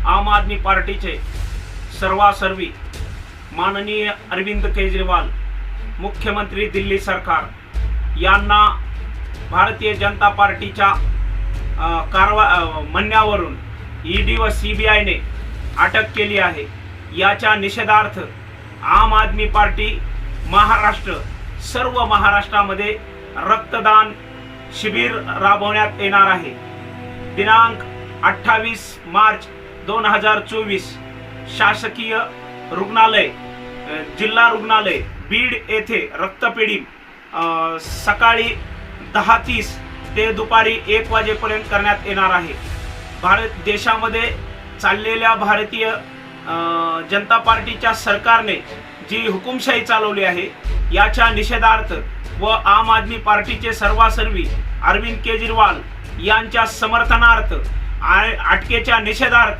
आम आदमी पार्टीचे सर्वासर्वी माननीय अरविंद केजरीवाल मुख्यमंत्री दिल्ली सरकार यांना भारतीय जनता पार्टीच्या म्हणण्यावरून ईडी व सीबीआयने अटक केली आहे। याच्या निषेधार्थ आम आदमी पार्टी महाराष्ट्र सर्व महाराष्ट्रामध्ये रक्तदान शिबिर राबवण्यात येणार आहे। दिनांक 28 मार्च 2024 शासकीय रुग्णालय जिल्हा रुग्णालय बीड येथे रक्तपेढी सकाळी 10:30 ते दुपारी 1 वाजेपर्यंत करण्यात येणार आहे। भारत देशामध्ये चाललेल्या भारतीय जनता पार्टीच्या सरकारने जी हुकुमशाही चालवली आहे याच्या निषेधार्थ व आम आदमी पार्टीचे सर्वासर्वी अरविंद केजरीवाल यांच्या समर्थनार्थ अटकेच्या निषेधार्थ